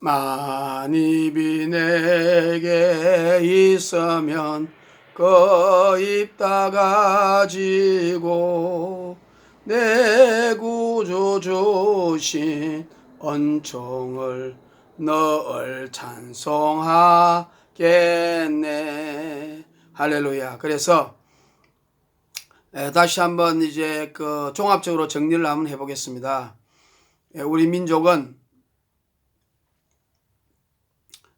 만입이 내게 있으면 그 입 다 가지고 내 구주 주신恩寵을 늘 찬송하겠네. 할렐루야. 그래서 다시 한번 이제 종합적으로 정리를 한번 해보겠습니다. 우리 민족은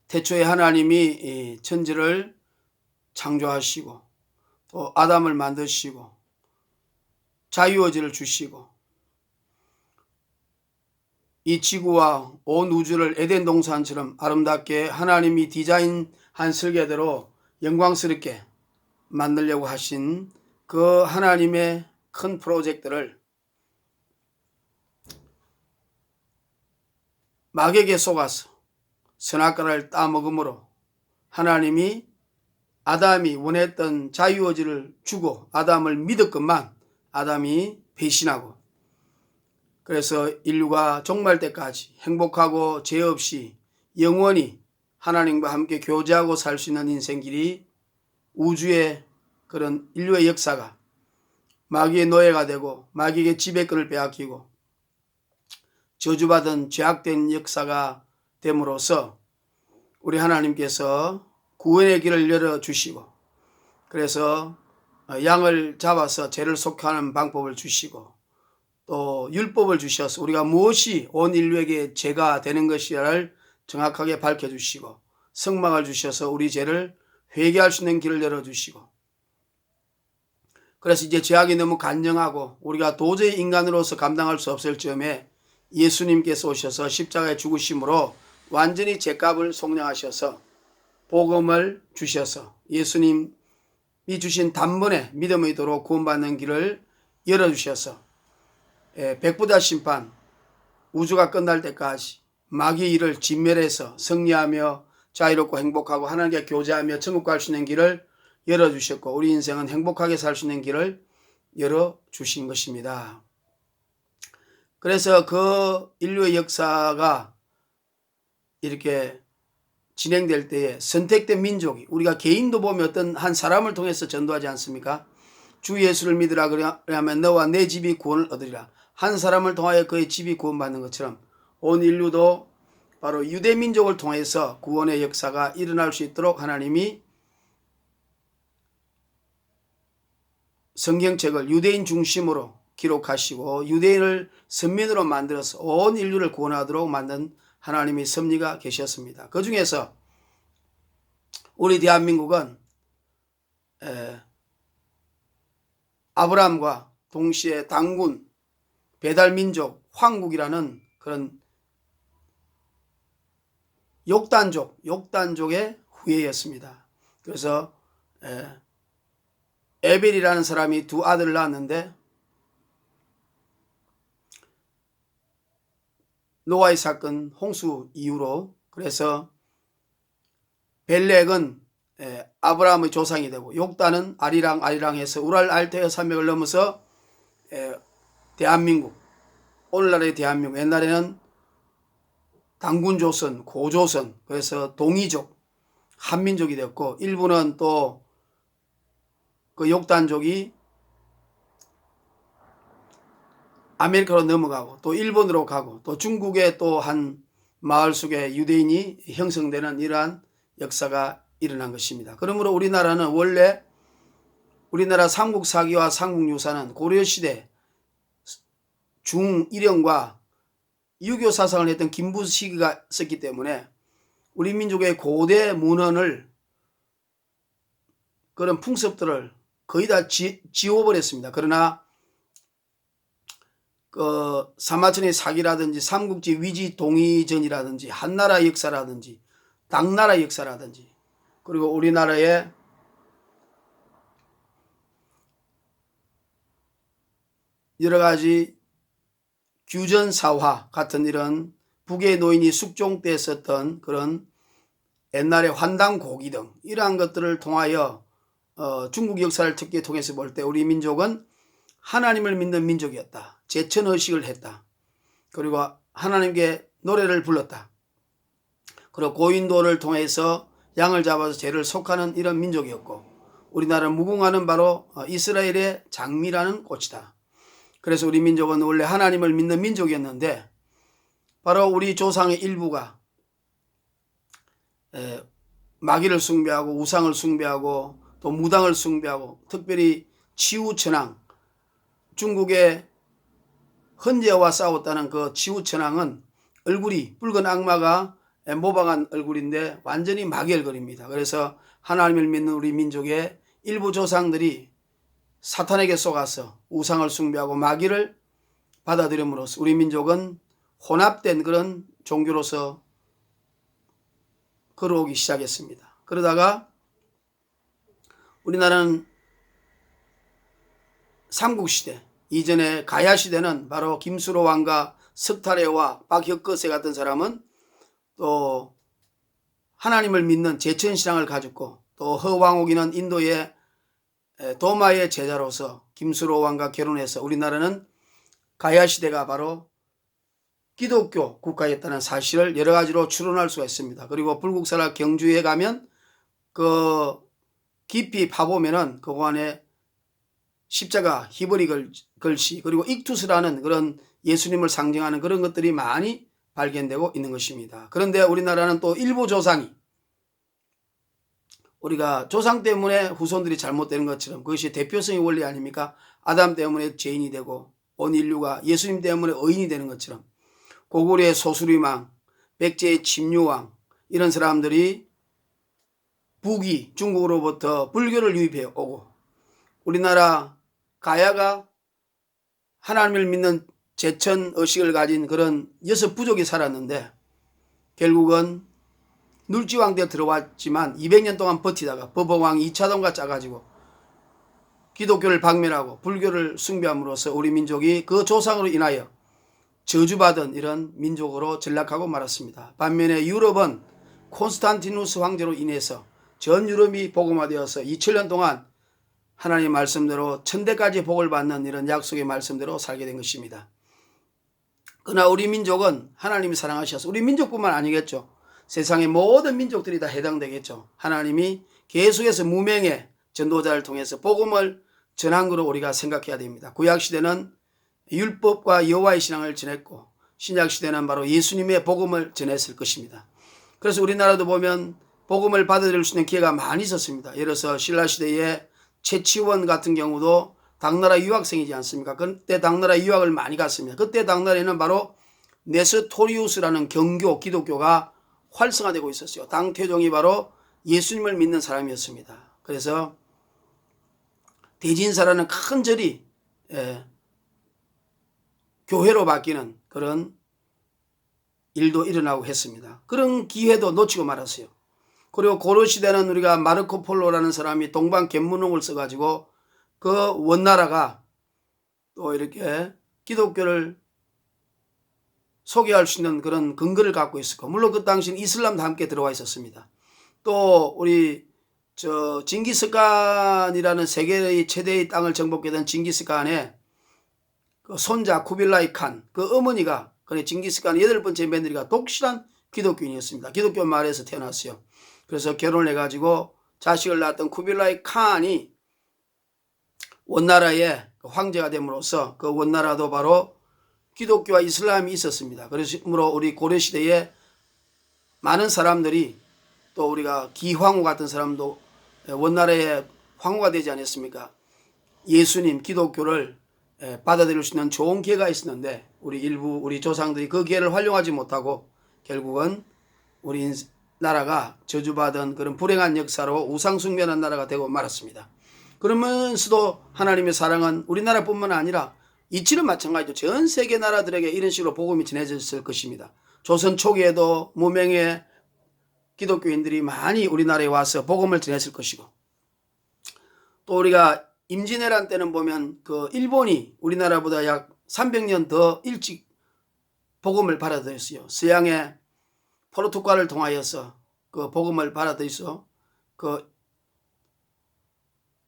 태초에 하나님이 천지를 창조하시고 또 아담을 만드시고 자유의지를 주시고 이 지구와 온 우주를 에덴 동산처럼 아름답게 하나님이 디자인한 설계대로 영광스럽게 만들려고 하신 그 하나님의 큰 프로젝트를 마귀에게 속아서 선악과를 따먹음으로 하나님이 아담이 원했던 자유의지를 주고 아담을 믿었건만 아담이 배신하고 그래서 인류가 종말 때까지 행복하고 죄 없이 영원히 하나님과 함께 교제하고 살 수 있는 인생길이 우주의 그런 인류의 역사가 마귀의 노예가 되고 마귀에게 지배권을 빼앗기고 저주받은 죄악된 역사가 됨으로써 우리 하나님께서 구원의 길을 열어주시고 그래서 양을 잡아서 죄를 속하는 방법을 주시고 또 율법을 주셔서 우리가 무엇이 온 인류에게 죄가 되는 것이라를 정확하게 밝혀주시고 성막을 주셔서 우리 죄를 회개할 수 있는 길을 열어주시고 그래서 이제 죄악이 너무 간증하고 우리가 도저히 인간으로서 감당할 수 없을 즈음에 예수님께서 오셔서 십자가에 죽으심으로 완전히 죄값을 속량하셔서 복음을 주셔서 예수님이 주신 단번에 믿음의 도로 구원받는 길을 열어주셔서 백부다 심판 우주가 끝날 때까지 마귀의 일을 진멸해서 승리하며 자유롭고 행복하고 하나님께 교제하며 천국 갈 수 있는 길을 열어주셨고 우리 인생은 행복하게 살 수 있는 길을 열어주신 것입니다. 그래서 그 인류의 역사가 이렇게 진행될 때에 선택된 민족이 우리가 개인도 보면 어떤 한 사람을 통해서 전도하지 않습니까? 주 예수를 믿으라 그러면 너와 내 집이 구원을 얻으리라. 한 사람을 통하여 그의 집이 구원받는 것처럼 온 인류도 바로 유대 민족을 통해서 구원의 역사가 일어날 수 있도록 하나님이 성경책을 유대인 중심으로 기록하시고 유대인을 선민으로 만들어서 온 인류를 구원하도록 만든 하나님의 섭리가 계셨습니다. 그 중에서 우리 대한민국은 아브라함과 동시에 당군, 배달민족, 황국이라는 그런 욕단족의 후예였습니다. 그래서 에벨이라는 사람이 두 아들을 낳았는데 노아의 사건 홍수 이후로 그래서 벨렉은 아브라함의 조상이 되고 욕단은 아리랑해서 우랄 알테어 산맥을 넘어서 대한민국 오늘날의 대한민국 옛날에는 당군조선 고조선 그래서 동이족 한민족이 되었고 일부는 또 그 욕단족이 아메리카로 넘어가고 또 일본으로 가고 또 중국의 또 한 마을 속에 유대인이 형성되는 이러한 역사가 일어난 것입니다. 그러므로 우리나라는 원래 우리나라 삼국사기와 삼국유사는 고려시대 중일영과 유교 사상을 했던 김부시기가 썼기 때문에 우리 민족의 고대 문헌을 그런 풍습들을 거의 다 지워버렸습니다. 그러나 사마천의 사기라든지 삼국지 위지 동의전이라든지 한나라 역사라든지 당나라 역사라든지 그리고 우리나라의 여러가지 규전사화 같은 이런 북의 노인이 숙종 때 썼던 그런 옛날의 환단고기 등 이러한 것들을 통하여 중국 역사를 특히 통해서 볼 때 우리 민족은 하나님을 믿는 민족이었다. 제천의식을 했다. 그리고 하나님께 노래를 불렀다. 그리고 고인돌을 통해서 양을 잡아서 죄를 속하는 이런 민족이었고, 우리나라는 무궁화는 바로 이스라엘의 장미라는 꽃이다. 그래서 우리 민족은 원래 하나님을 믿는 민족이었는데, 바로 우리 조상의 일부가 마귀를 숭배하고 우상을 숭배하고 또 무당을 숭배하고, 특별히 치우천왕, 중국의 헌제와 싸웠다는 그 치우천왕은 얼굴이 붉은 악마가 모방한 얼굴인데 완전히 마귀 얼굴입니다. 그래서 하나님을 믿는 우리 민족의 일부 조상들이 사탄에게 속아서 우상을 숭배하고 마귀를 받아들임으로써 우리 민족은 혼합된 그런 종교로서 걸어오기 시작했습니다. 그러다가 우리나라는 삼국시대 이전에 가야시대는 바로 김수로 왕과 석탈해와 박혁거세 같은 사람은 또 하나님을 믿는 제천신앙을 가졌고, 또 허왕옥이는 인도의 도마의 제자로서 김수로 왕과 결혼해서 우리나라는 가야시대가 바로 기독교 국가였다는 사실을 여러 가지로 추론할 수가 있습니다. 그리고 불국사라 경주에 가면 그 깊이 파보면은 그 안에 십자가, 히브리 글씨, 그리고 익투스라는 그런 예수님을 상징하는 그런 것들이 많이 발견되고 있는 것입니다. 그런데 우리나라는 또 일부 조상이, 우리가 조상 때문에 후손들이 잘못되는 것처럼 그것이 대표성의 원리 아닙니까? 아담 때문에 죄인이 되고 온 인류가 예수님 때문에 의인이 되는 것처럼, 고구려의 소수리망, 백제의 침류왕, 이런 사람들이 북이 중국으로부터 불교를 유입해 오고, 우리나라 가야가 하나님을 믿는 제천 의식을 가진 그런 6부족이 살았는데, 결국은 눌지왕 때 들어왔지만 200년 동안 버티다가 법어왕이 2차동과 짜가지고 기독교를 박멸하고 불교를 숭배함으로써 우리 민족이 그 조상으로 인하여 저주받은 이런 민족으로 전락하고 말았습니다. 반면에 유럽은 콘스탄티누스 황제로 인해서 전 유럽이 복음화되어서 2000년 동안 하나님의 말씀대로 천대까지 복을 받는 이런 약속의 말씀대로 살게 된 것입니다. 그러나 우리 민족은 하나님이 사랑하셔서, 우리 민족뿐만 아니겠죠. 세상의 모든 민족들이 다 해당되겠죠. 하나님이 계속해서 무명의 전도자를 통해서 복음을 전한 거로 우리가 생각해야 됩니다. 구약시대는 율법과 여호와의 신앙을 전했고, 신약시대는 바로 예수님의 복음을 전했을 것입니다. 그래서 우리나라도 보면 복음을 받아들일 수 있는 기회가 많이 있었습니다. 예를 들어서 신라시대의 최치원 같은 경우도 당나라 유학생이지 않습니까? 그때 당나라 유학을 많이 갔습니다. 그때 당나라에는 바로 네스토리우스라는 경교, 기독교가 활성화되고 있었어요. 당태종이 바로 예수님을 믿는 사람이었습니다. 그래서 대진사라는 큰 절이 교회로 바뀌는 그런 일도 일어나고 했습니다. 그런 기회도 놓치고 말았어요. 그리고 고려시대는 우리가 마르코 폴로라는 사람이 동방 견문홍을 써가지고 그 원나라가 또 이렇게 기독교를 소개할 수 있는 그런 근거를 갖고 있었고, 물론 그 당시는 이슬람도 함께 들어와 있었습니다. 또 우리 징기스칸이라는 세계의 최대의 땅을 정복했던 징기스칸의 그 손자 쿠빌라이 칸, 그 어머니가, 그래 징기스칸 8번째 며느리가 독실한 기독교인이었습니다. 기독교 마을에서 태어났어요. 그래서 결혼을 해가지고 자식을 낳았던 쿠빌라이 칸이 원나라의 황제가 됨으로써 그 원나라도 바로 기독교와 이슬람이 있었습니다. 그래서 우리 고려시대에 많은 사람들이, 또 우리가 기황후 같은 사람도 원나라의 황후가 되지 않았습니까? 예수님, 기독교를 받아들일 수 있는 좋은 기회가 있었는데 우리 조상들이 그 기회를 활용하지 못하고 결국은 우리 나라가 저주받은 그런 불행한 역사로 우상숭배하는 나라가 되고 말았습니다. 그러면서도 하나님의 사랑은 우리나라뿐만 아니라 이치는 마찬가지죠. 전 세계 나라들에게 이런 식으로 복음이 전해졌을 것입니다. 조선 초기에도 무명의 기독교인들이 많이 우리나라에 와서 복음을 전했을 것이고, 또 우리가 임진왜란 때는 보면 그 일본이 우리나라보다 약 300년 더 일찍 복음을 받아들였어요. 서양의 포르투갈을 통하여서 그 복음을 받아들여서 그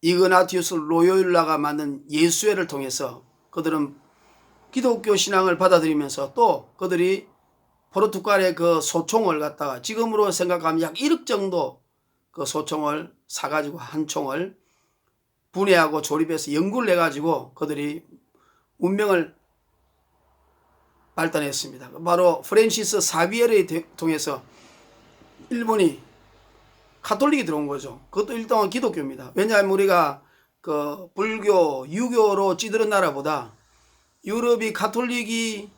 이그나티우스 로요일라가 만든 예수회를 통해서 그들은 기독교 신앙을 받아들이면서 또 그들이 포르투갈의 그 소총을 갖다가 지금으로 생각하면 약 1억 정도 그 소총을 사가지고 한 총을 분해하고 조립해서 연구를 해가지고 그들이 문명을 발달했습니다. 바로 프랜시스 사비에르를 통해서 일본이 카톨릭이 들어온 거죠. 그것도 일단 기독교입니다. 왜냐하면 우리가 그 불교, 유교로 찌들은 나라보다 유럽이 카톨릭이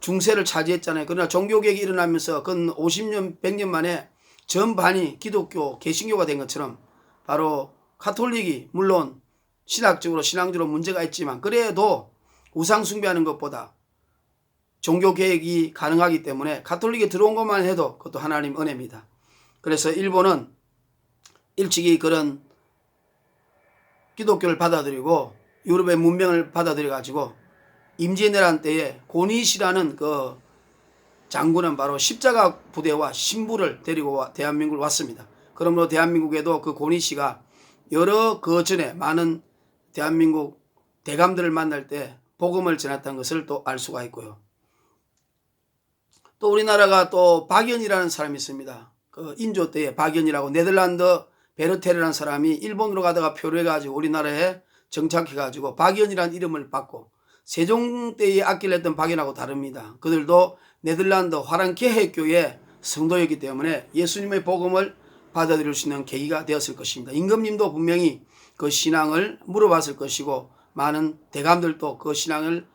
중세를 차지했잖아요. 그러나 종교개혁이 일어나면서 근 50년, 100년 만에 전반이 기독교, 개신교가 된 것처럼 바로 카톨릭이 물론 신앙적으로 문제가 있지만 그래도 우상 숭배하는 것보다 종교개혁이 가능하기 때문에 카톨릭에 들어온 것만 해도 그것도 하나님 은혜입니다. 그래서 일본은 일찍이 그런 기독교를 받아들이고 유럽의 문명을 받아들여 가지고 임진왜란 때에 고니시라는 그 장군은 바로 십자가 부대와 신부를 데리고 대한민국을 왔습니다. 그러므로 대한민국에도 그 고니시가 여러 그 전에 많은 대한민국 대감들을 만날 때 복음을 전했다는 것을 또 알 수가 있고요. 또 우리나라가 또 박연이라는 사람이 있습니다. 그 인조 때에 박연이라고 네덜란드 베르테르라는 사람이 일본으로 가다가 표류해가지고 우리나라에 정착해가지고 박연이라는 이름을 받고 세종 때에 악기를 했던 박연하고 다릅니다. 그들도 네덜란드 화랑케해교의 성도였기 때문에 예수님의 복음을 받아들일 수 있는 계기가 되었을 것입니다. 임금님도 분명히 그 신앙을 물어봤을 것이고 많은 대감들도 그 신앙을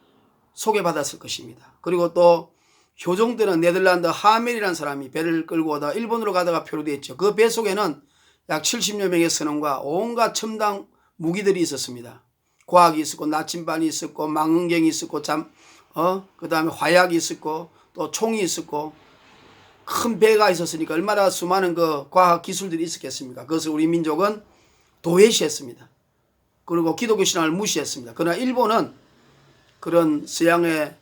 소개받았을 것입니다. 그리고 또 효종 때는 네덜란드 하멜이라는 사람이 배를 끌고 오다 일본으로 가다가 표류됐죠. 그 배 속에는 약 70여 명의 선원과 온갖 첨단 무기들이 있었습니다. 과학이 있었고 나침반이 있었고 망원경이 있었고 그 다음에 화약이 있었고 또 총이 있었고 큰 배가 있었으니까 얼마나 수많은 그 과학 기술들이 있었겠습니까? 그것을 우리 민족은 도외시했습니다. 그리고 기독교 신앙을 무시했습니다. 그러나 일본은 그런 서양의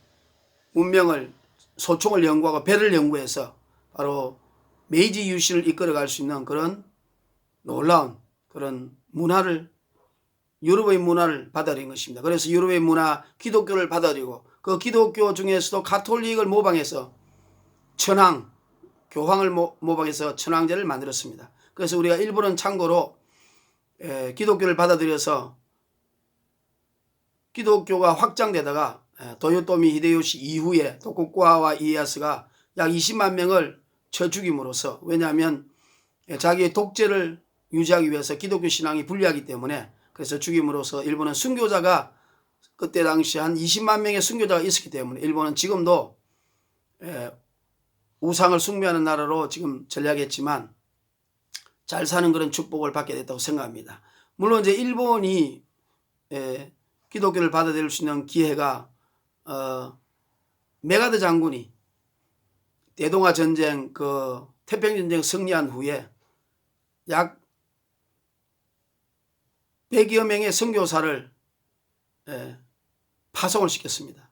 문명을 소총을 연구하고 배를 연구해서 바로 메이지 유신을 이끌어갈 수 있는 그런 놀라운 그런 문화를 유럽의 문화를 받아들인 것입니다. 그래서 유럽의 문화 기독교를 받아들이고 그 기독교 중에서도 가톨릭을 모방해서 천황 교황을 모방해서 천황제를 만들었습니다. 그래서 우리가 일본은 참고로 기독교를 받아들여서 기독교가 확장되다가 도요토미 히데요시 이후에 도쿠가와 이에야스가 약 20만 명을 쳐 죽임으로써 왜냐하면 자기의 독재를 유지하기 위해서 기독교 신앙이 불리하기 때문에 그래서 죽임으로써 일본은 순교자가 그때 당시 한 20만 명의 순교자가 있었기 때문에 일본은 지금도 우상을 숭배하는 나라로 지금 전략했지만 잘 사는 그런 축복을 받게 됐다고 생각합니다. 물론 이제 일본이 기독교를 받아들일 수 있는 기회가 메가드 장군이 대동아 전쟁 그 태평전쟁 승리한 후에 약 100여 명의 선교사를 파송을 시켰습니다.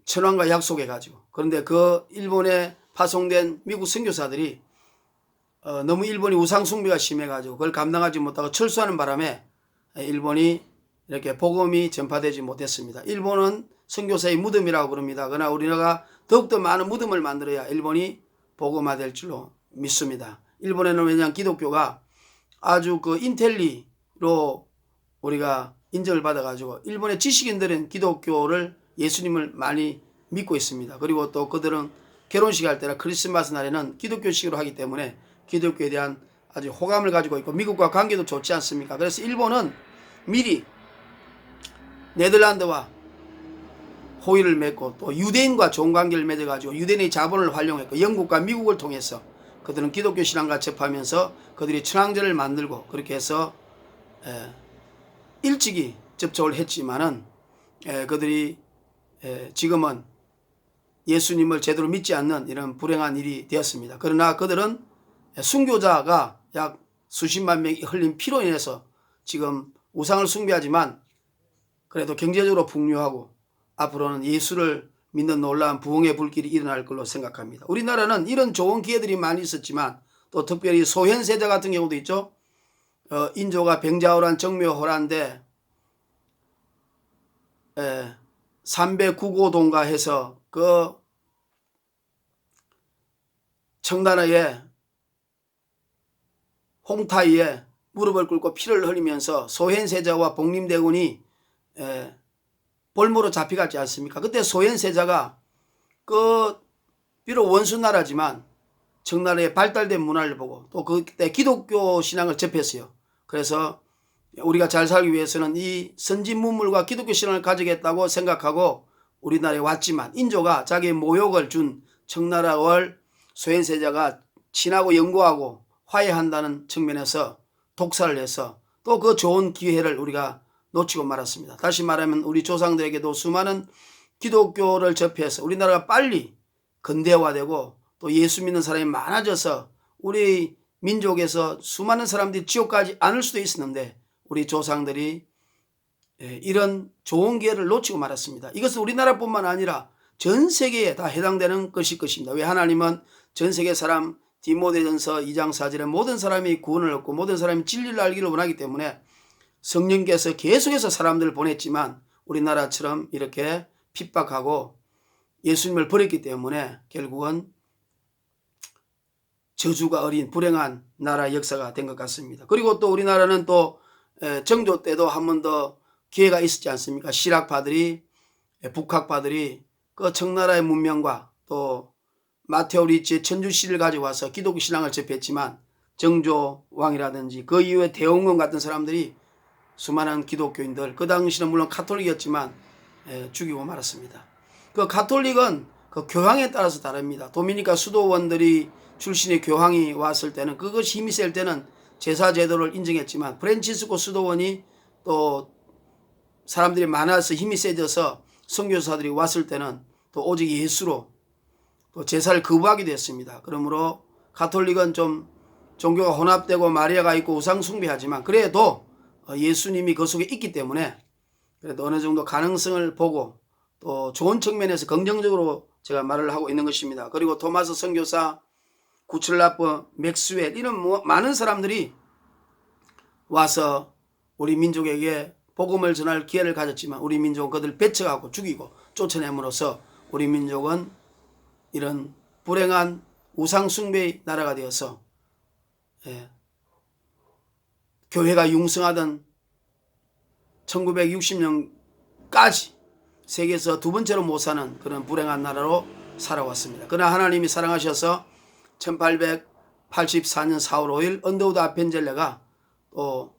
천황과 약속해가지고. 그런데 그 일본에 파송된 미국 선교사들이 너무 일본이 우상숭배가 심해가지고 그걸 감당하지 못하고 철수하는 바람에 일본이 이렇게 복음이 전파되지 못했습니다. 일본은 선교사의 무덤이라고 부릅니다. 그러나 우리나라가 더욱더 많은 무덤을 만들어야 일본이 복음화될 줄로 믿습니다. 일본에는 왜냐하면 기독교가 아주 그 인텔리로 우리가 인정을 받아가지고 일본의 지식인들은 기독교를 예수님을 많이 믿고 있습니다. 그리고 또 그들은 결혼식 할 때나 크리스마스 날에는 기독교식으로 하기 때문에 기독교에 대한 아주 호감을 가지고 있고 미국과 관계도 좋지 않습니까? 그래서 일본은 미리 네덜란드와 호의를 맺고 또 유대인과 좋은 관계를 맺어가지고 유대인의 자본을 활용했고 영국과 미국을 통해서 그들은 기독교 신앙과 접하면서 그들이 천황제를 만들고 그렇게 해서 일찍이 접촉을 했지만은 그들이 지금은 예수님을 제대로 믿지 않는 이런 불행한 일이 되었습니다. 그러나 그들은 순교자가 약 수십만 명이 흘린 피로 인해서 지금 우상을 숭배하지만 그래도 경제적으로 풍요하고 앞으로는 예수를 믿는 놀라운 부흥의 불길이 일어날 걸로 생각합니다. 우리나라는 이런 좋은 기회들이 많이 있었지만 또 특별히 소현세자 같은 경우도 있죠. 인조가 병자호란 정묘호란데 309고동가 해서 그 청나라의 홍타이에 무릎을 꿇고 피를 흘리면서 소현세자와 복림대군이 볼모로 잡혀갔지 않습니까? 그때 소현세자가 그 비록 원수나라지만 청나라의 발달된 문화를 보고 또 그때 기독교 신앙을 접했어요. 그래서 우리가 잘 살기 위해서는 이 선진 문물과 기독교 신앙을 가지겠다고 생각하고 우리나라에 왔지만 인조가 자기의 모욕을 준 청나라를 소현세자가 친하고 연고하고 화해한다는 측면에서 독사를 해서 또 그 좋은 기회를 우리가 놓치고 말았습니다. 다시 말하면 우리 조상들에게도 수많은 기독교를 접해서 우리나라가 빨리 근대화되고 또 예수 믿는 사람이 많아져서 우리 민족에서 수많은 사람들이 지옥 가지 않을 수도 있었는데 우리 조상들이 이런 좋은 기회를 놓치고 말았습니다. 이것은 우리나라뿐만 아니라 전 세계에 다 해당되는 것입니다. 왜 하나님은 전 세계 사람 디모데전서 2장 4절에 모든 사람이 구원을 얻고 모든 사람이 진리를 알기를 원하기 때문에 성령께서 계속해서 사람들을 보냈지만 우리나라처럼 이렇게 핍박하고 예수님을 버렸기 때문에 결국은 저주가 어린 불행한 나라 역사가 된 것 같습니다. 그리고 또 우리나라는 또 정조 때도 한 번 더 기회가 있었지 않습니까? 실학파들이 북학파들이 그 청나라의 문명과 또 마테오 리치의 천주시를 가져와서 기독교 신앙을 접했지만 정조 왕이라든지 그 이후에 대홍원 같은 사람들이 수많은 기독교인들 그 당시는 물론 카톨릭이었지만 죽이고 말았습니다. 그 카톨릭은 그 교황에 따라서 다릅니다. 도미니카 수도원들이 출신의 교황이 왔을 때는 그것이 힘이 셀 때는 제사 제도를 인정했지만 프란치스코 수도원이 또 사람들이 많아서 힘이 세져서 선교사들이 왔을 때는 또 오직 예수로 또 제사를 거부하게 됐습니다. 그러므로 가톨릭은 좀 종교가 혼합되고 마리아가 있고 우상 숭배하지만 그래도 예수님이 그 속에 있기 때문에 그래도 어느 정도 가능성을 보고 또 좋은 측면에서 긍정적으로 제가 말을 하고 있는 것입니다. 그리고 토마스 선교사, 구철라프, 맥스웰 이런 많은 사람들이 와서 우리 민족에게 복음을 전할 기회를 가졌지만 우리 민족은 그들을 배척하고 죽이고 쫓아냄으로써 우리 민족은 이런 불행한 우상 숭배의 나라가 되어서 교회가 융성하던 1960년까지 세계에서 두 번째로 못 사는 그런 불행한 나라로 살아왔습니다. 그러나 하나님이 사랑하셔서 1884년 4월 5일 언더우드 아펜젤레가 또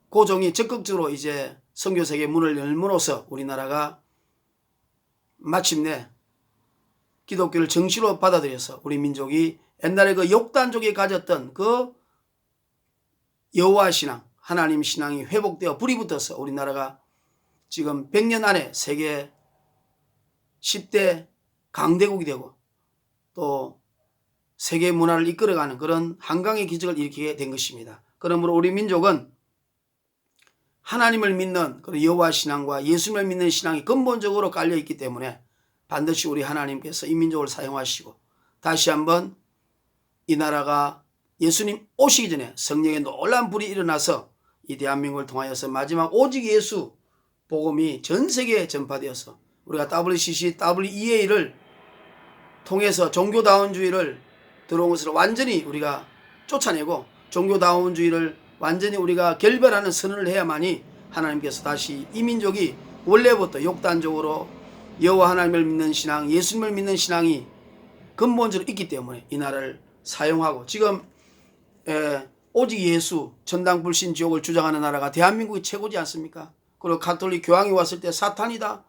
고종이 적극적으로 이제 선교세계 문을 열므로써 우리나라가 마침내 기독교를 정시로 받아들여서 우리 민족이 옛날에 그 욕단족이 가졌던 그 여호와 신앙, 하나님 신앙이 회복되어 불이 붙어서 우리나라가 지금 100년 안에 세계 10대 강대국이 되고 또 세계 문화를 이끌어가는 그런 한강의 기적을 일으키게 된 것입니다. 그러므로 우리 민족은 하나님을 믿는 여호와 신앙과 예수님을 믿는 신앙이 근본적으로 깔려있기 때문에 반드시 우리 하나님께서 이 민족을 사용하시고 다시 한번 이 나라가 예수님 오시기 전에 성령의 놀라운 불이 일어나서 이 대한민국을 통하여서 마지막 오직 예수 복음이 전 세계에 전파되어서 우리가 WCC, WEA를 통해서 종교다운주의를 들어온 것을 완전히 우리가 쫓아내고 종교다운주의를 완전히 우리가 결별하는 선언을 해야만이 하나님께서 다시 이 민족이 원래부터 욕단적으로 여호와 하나님을 믿는 신앙, 예수님을 믿는 신앙이 근본적으로 있기 때문에 이 나라를 사용하고 지금 오직 예수, 천당 불신 지옥을 주장하는 나라가 대한민국이 최고지 않습니까? 그리고 가톨릭 교황이 왔을 때 사탄이다,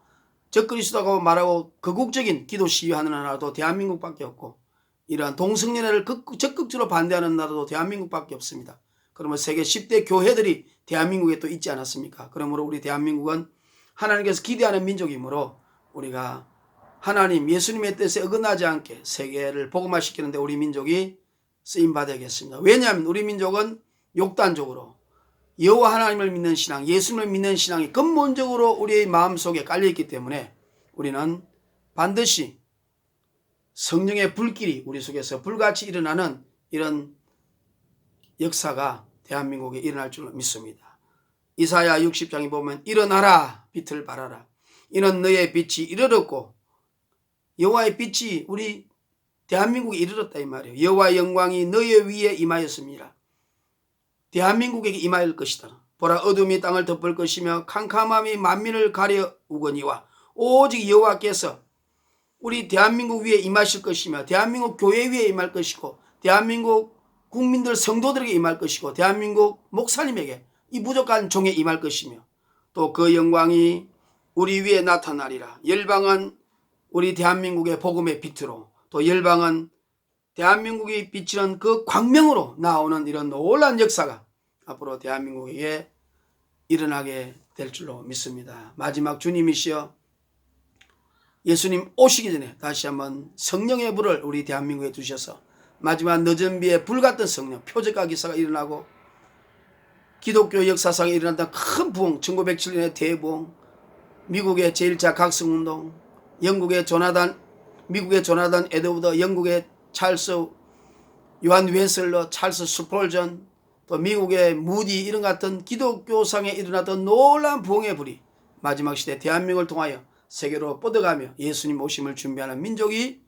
적그리스도라고 말하고 극국적인 기도 시위하는 나라도 대한민국밖에 없고 이러한 동성연애를 적극적으로 반대하는 나라도 대한민국밖에 없습니다. 그러면 세계 10대 교회들이 대한민국에 또 있지 않았습니까? 그러므로 우리 대한민국은 하나님께서 기대하는 민족이므로 우리가 하나님 예수님의 뜻에 어긋나지 않게 세계를 복음화시키는데 우리 민족이 쓰임받아야겠습니다. 왜냐하면 우리 민족은 욕단적으로 여호와 하나님을 믿는 신앙, 예수님을 믿는 신앙이 근본적으로 우리의 마음속에 깔려있기 때문에 우리는 반드시 성령의 불길이 우리 속에서 불같이 일어나는 이런 역사가 대한민국에 일어날 줄 믿습니다. 이사야 60장에 보면 일어나라 빛을 발하라 이는 너의 빛이 이르렀고 여호와의 빛이 우리 대한민국에 이르렀다 이 말이에요. 여호와의 영광이 너의 위에 임하였습니다. 대한민국에게 임하일 것이다. 보라 어둠이 땅을 덮을 것이며 캄캄함이 만민을 가려우거니와 오직 여호와께서 우리 대한민국 위에 임하실 것이며 대한민국 교회 위에 임할 것이고 대한민국 국민들 성도들에게 임할 것이고 대한민국 목사님에게 이 부족한 종에 임할 것이며 또 그 영광이 우리 위에 나타나리라. 열방은 우리 대한민국의 복음의 빛으로 또 열방은 대한민국이 비치는 그 광명으로 나오는 이런 놀라운 역사가 앞으로 대한민국에 일어나게 될 줄로 믿습니다. 마지막 주님이시여 예수님 오시기 전에 다시 한번 성령의 불을 우리 대한민국에 두셔서 마지막 늦은 비에 불같은 성령 표적과 기사가 일어나고 기독교 역사상에 일어났던 큰 부흥 1907년의 대부흥 미국의 제1차 각성운동 미국의 조나단 에드워드 영국의 찰스 요한 웨슬러 찰스 스폴전 또 미국의 무디 이런 같은 기독교상에 일어났던 놀라운 부흥의 불이 마지막 시대 대한민국을 통하여 세계로 뻗어가며 예수님 오심을 준비하는 민족이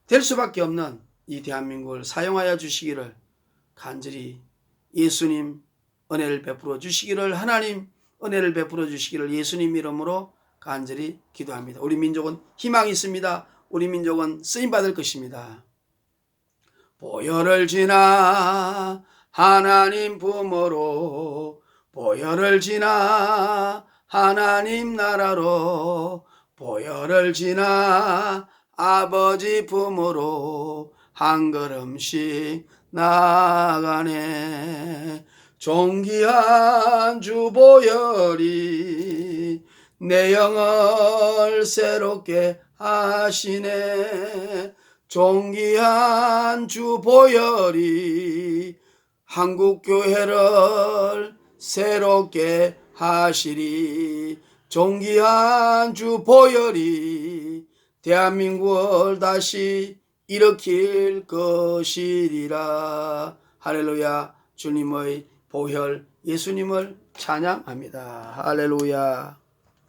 될 수밖에 없는 이 대한민국을 사용하여 주시기를 간절히 예수님 은혜를 베풀어 주시기를 하나님 은혜를 베풀어 주시기를 예수님 이름으로 간절히 기도합니다. 우리 민족은 희망이 있습니다. 우리 민족은 쓰임받을 것입니다. 보혈을 지나 하나님 품으로 보혈을 지나 하나님 나라로 보혈을 지나 아버지 품으로 한 걸음씩 나아가네. 존귀한 주 보혈이 내 영을 새롭게 하시네. 존귀한 주 보혈이 한국교회를 새롭게 하시리. 존귀한 주 보혈이 대한민국을 다시 일으킬 것이리라. 할렐루야. 주님의 보혈 예수님을 찬양합니다. 할렐루야.